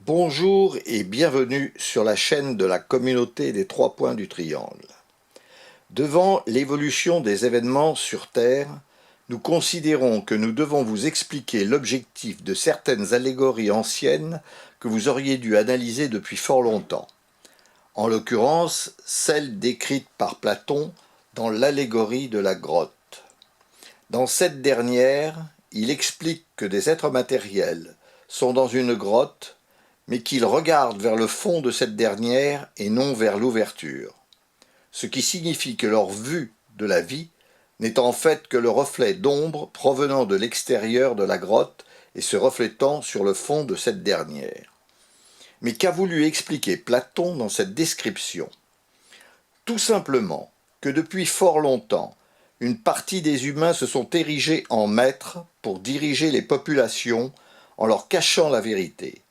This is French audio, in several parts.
Bonjour et bienvenue sur la chaîne de la communauté des trois points du triangle. Devant l'évolution des événements sur Terre, nous considérons que nous devons vous expliquer l'objectif de certaines allégories anciennes que vous auriez dû analyser depuis fort longtemps. En l'occurrence, celle décrite par Platon dans l'allégorie de la grotte. Dans cette dernière, il explique que des êtres matériels sont dans une grotte, mais qu'ils regardent vers le fond de cette dernière et non vers l'ouverture. Ce qui signifie que leur vue de la vie n'est en fait que le reflet d'ombre provenant de l'extérieur de la grotte et se reflétant sur le fond de cette dernière. Mais qu'a voulu expliquer Platon dans cette description? Tout simplement que depuis fort longtemps, une partie des humains se sont érigés en maîtres pour diriger les populations en leur cachant la vérité.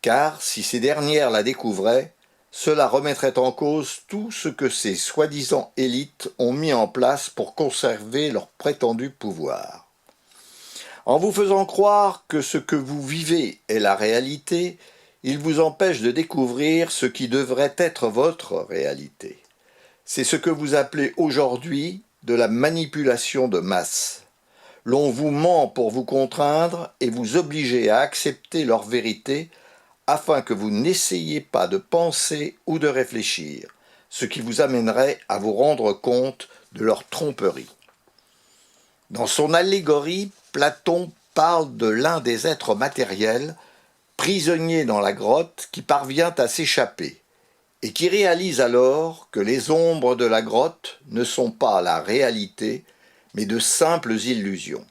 Car si ces dernières la découvraient, cela remettrait en cause tout ce que ces soi-disant élites ont mis en place pour conserver leur prétendu pouvoir. En vous faisant croire que ce que vous vivez est la réalité, ils vous empêchent de découvrir ce qui devrait être votre réalité. C'est ce que vous appelez aujourd'hui de la manipulation de masse. L'on vous ment pour vous contraindre et vous obliger à accepter leur vérité afin que vous n'essayiez pas de penser ou de réfléchir, ce qui vous amènerait à vous rendre compte de leur tromperie. Dans son allégorie, Platon parle de l'un des êtres matériels, prisonnier dans la grotte, qui parvient à s'échapper, et qui réalise alors que les ombres de la grotte ne sont pas la réalité, mais de simples illusions.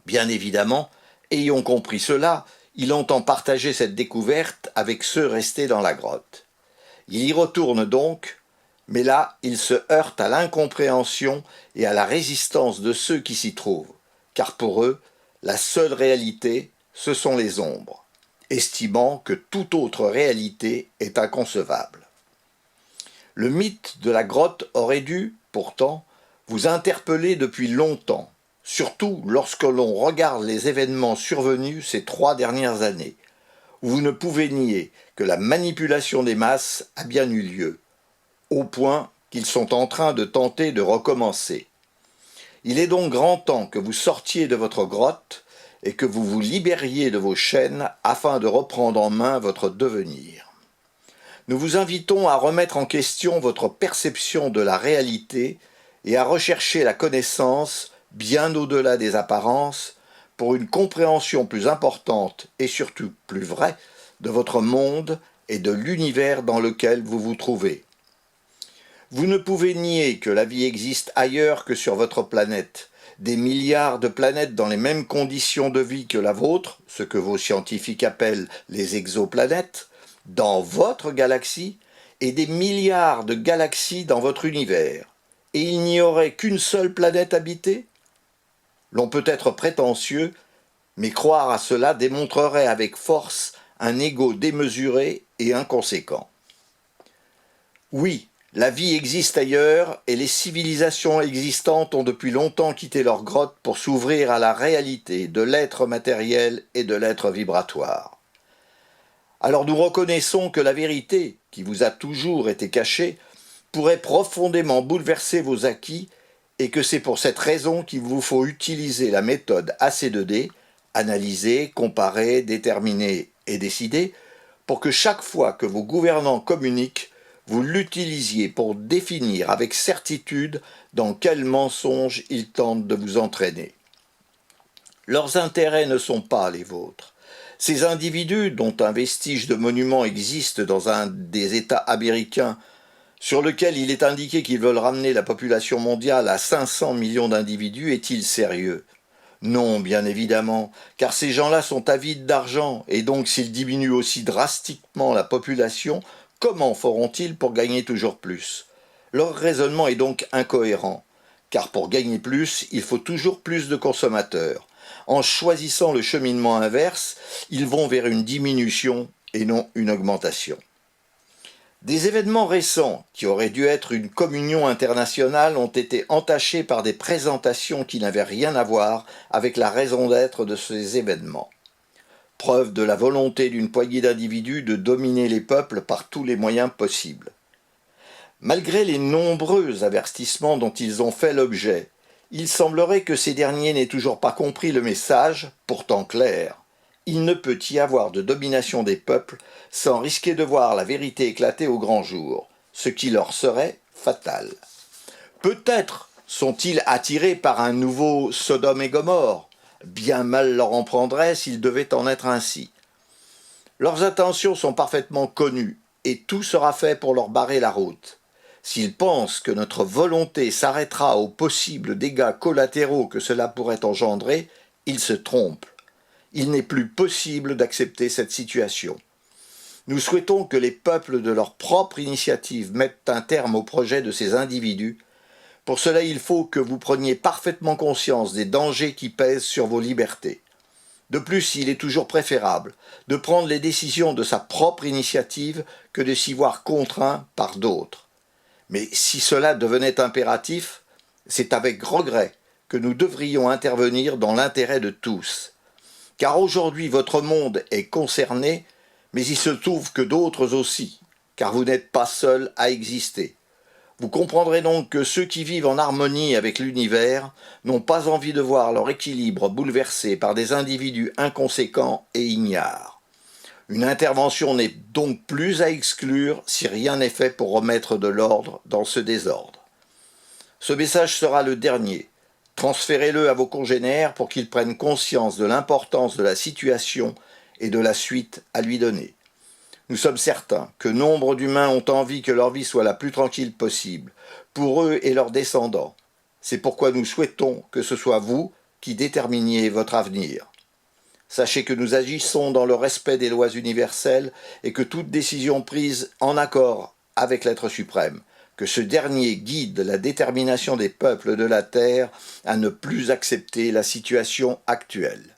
Bien évidemment, ayant compris cela, il entend partager cette découverte avec ceux restés dans la grotte. Il y retourne donc, mais là, il se heurte à l'incompréhension et à la résistance de ceux qui s'y trouvent, car pour eux, la seule réalité, ce sont les ombres, estimant que toute autre réalité est inconcevable. Le mythe de la grotte aurait dû, pourtant, vous interpeller depuis longtemps, surtout lorsque l'on regarde les événements survenus ces 3 dernières années, où vous ne pouvez nier que la manipulation des masses a bien eu lieu, au point qu'ils sont en train de tenter de recommencer. Il est donc grand temps que vous sortiez de votre grotte et que vous vous libériez de vos chaînes afin de reprendre en main votre devenir. Nous vous invitons à remettre en question votre perception de la réalité et à rechercher la connaissance bien au-delà des apparences, pour une compréhension plus importante et surtout plus vraie de votre monde et de l'univers dans lequel vous vous trouvez. Vous ne pouvez nier que la vie existe ailleurs que sur votre planète, des milliards de planètes dans les mêmes conditions de vie que la vôtre, ce que vos scientifiques appellent les exoplanètes, dans votre galaxie, et des milliards de galaxies dans votre univers. Et il n'y aurait qu'une seule planète habitée? L'on peut être prétentieux, mais croire à cela démontrerait avec force un ego démesuré et inconséquent. Oui, la vie existe ailleurs et les civilisations existantes ont depuis longtemps quitté leur grotte pour s'ouvrir à la réalité de l'être matériel et de l'être vibratoire. Alors nous reconnaissons que la vérité, qui vous a toujours été cachée, pourrait profondément bouleverser vos acquis et que c'est pour cette raison qu'il vous faut utiliser la méthode AC2D, analyser, comparer, déterminer et décider, pour que chaque fois que vos gouvernants communiquent, vous l'utilisiez pour définir avec certitude dans quel mensonge ils tentent de vous entraîner. Leurs intérêts ne sont pas les vôtres. Ces individus, dont un vestige de monument existe dans un des États américains, sur lequel il est indiqué qu'ils veulent ramener la population mondiale à 500 millions d'individus, est-il sérieux? Non, bien évidemment, car ces gens-là sont avides d'argent, et donc s'ils diminuent aussi drastiquement la population, comment feront-ils pour gagner toujours plus? Leur raisonnement est donc incohérent, car pour gagner plus, il faut toujours plus de consommateurs. En choisissant le cheminement inverse, ils vont vers une diminution et non une augmentation. Des événements récents, qui auraient dû être une communion internationale, ont été entachés par des présentations qui n'avaient rien à voir avec la raison d'être de ces événements. preuve de la volonté d'une poignée d'individus de dominer les peuples par tous les moyens possibles. Malgré les nombreux avertissements dont ils ont fait l'objet, il semblerait que ces derniers n'aient toujours pas compris le message, pourtant clair. Il ne peut y avoir de domination des peuples sans risquer de voir la vérité éclater au grand jour, ce qui leur serait fatal. Peut-être sont-ils attirés par un nouveau Sodome et Gomorrhe, bien mal leur en prendrait s'il devait en être ainsi. Leurs intentions sont parfaitement connues, et tout sera fait pour leur barrer la route. S'ils pensent que notre volonté s'arrêtera aux possibles dégâts collatéraux que cela pourrait engendrer, ils se trompent. Il n'est plus possible d'accepter cette situation. Nous souhaitons que les peuples de leur propre initiative mettent un terme au projet de ces individus. Pour cela, il faut que vous preniez parfaitement conscience des dangers qui pèsent sur vos libertés. De plus, il est toujours préférable de prendre les décisions de sa propre initiative que de s'y voir contraint par d'autres. Mais si cela devenait impératif, c'est avec regret que nous devrions intervenir dans l'intérêt de tous. Car aujourd'hui votre monde est concerné, mais il se trouve que d'autres aussi, car vous n'êtes pas seuls à exister. Vous comprendrez donc que ceux qui vivent en harmonie avec l'univers n'ont pas envie de voir leur équilibre bouleversé par des individus inconséquents et ignares. Une intervention n'est donc plus à exclure si rien n'est fait pour remettre de l'ordre dans ce désordre. Ce message sera le dernier. Transférez-le à vos congénères pour qu'ils prennent conscience de l'importance de la situation et de la suite à lui donner. Nous sommes certains que nombre d'humains ont envie que leur vie soit la plus tranquille possible, pour eux et leurs descendants. C'est pourquoi nous souhaitons que ce soit vous qui déterminiez votre avenir. Sachez que nous agissons dans le respect des lois universelles et que toute décision prise en accord avec l'être suprême, que ce dernier guide la détermination des peuples de la terre à ne plus accepter la situation actuelle.